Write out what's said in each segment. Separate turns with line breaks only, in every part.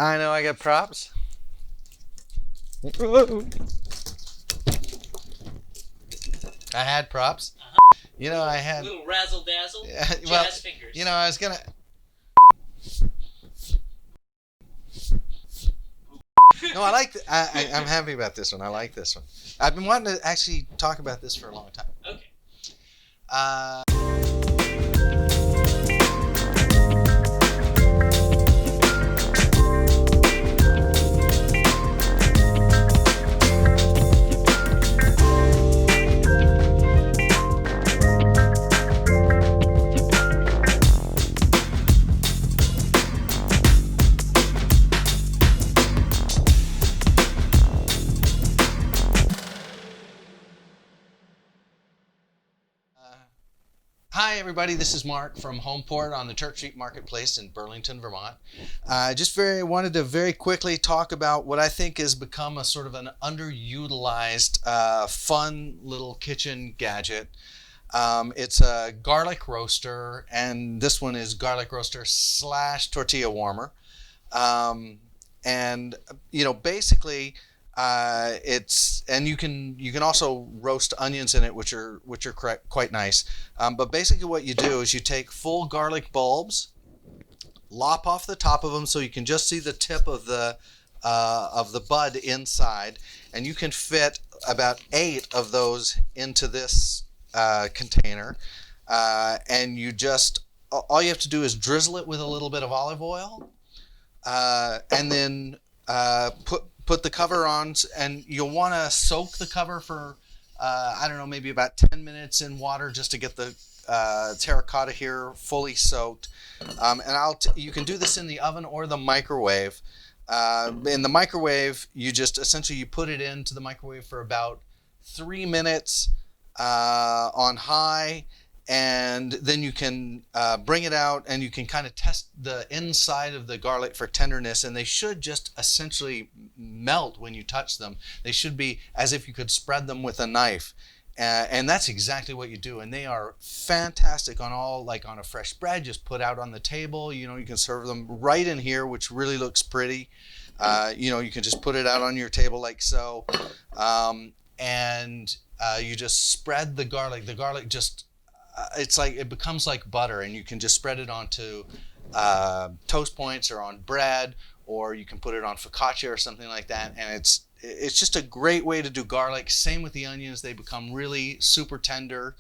I know I got props. I had props. You know, I had
little razzle dazzle.
well,
Jazz fingers.
you know, I was gonna. No, I like. I'm happy about this one. I like this one. I've been wanting to actually talk about this for a long time.
Okay.
Uh, Hi, everybody. This is Mark from Homeport on the Church Street Marketplace in Burlington, Vermont. Just wanted to very quickly talk about what I think has become a sort of an underutilized, fun little kitchen gadget. It's a garlic roaster, and this one is garlic roaster / tortilla warmer. And you know, basically, and you can also roast onions in it, which are quite nice. But basically, what you do is you take full garlic bulbs, lop off the top of them so you can just see the tip of the bud inside, and you can fit about 8 of those into this container. And all you have to do is drizzle it with a little bit of olive oil, and then put the cover on, and you'll want to soak the cover for I don't know, maybe about 10 minutes in water just to get the terracotta here fully soaked. And you can do this in the oven or the microwave. In the microwave, you just essentially you put it into the microwave for about 3 minutes on high, and then you can bring it out and you can kind of test the inside of the garlic for tenderness, and they should just essentially melt when you touch them. They should be as if you could spread them with a knife, and that's exactly what you do. And they are fantastic on on a fresh bread, just put out on the table. You know, you can serve them right in here, which really looks pretty. You know, you can just put it out on your table like so, and you just spread the garlic. The garlic just it becomes like butter, and you can just spread it onto toast points or on bread, or you can put it on focaccia or something like that. And it's just a great way to do garlic. Same with the onions; they become really super tender.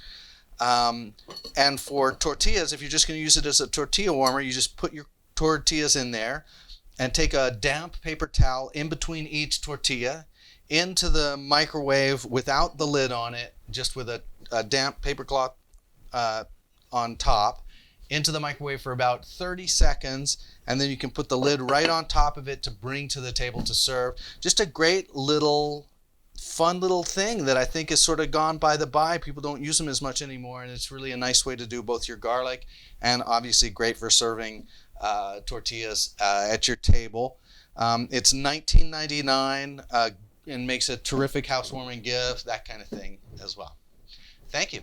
And for tortillas, if you're just going to use it as a tortilla warmer, you just put your tortillas in there and take a damp paper towel in between each tortilla into the microwave without the lid on it, just with a damp paper cloth on top, into the microwave for about 30 seconds, and then you can put the lid right on top of it to bring to the table to serve. Just a great little fun little thing that I think has sort of gone by the by. People don't use them as much anymore, and it's really a nice way to do both your garlic and obviously great for serving tortillas at your table. It's $19.99 and makes a terrific housewarming gift, that kind of thing as well. Thank you.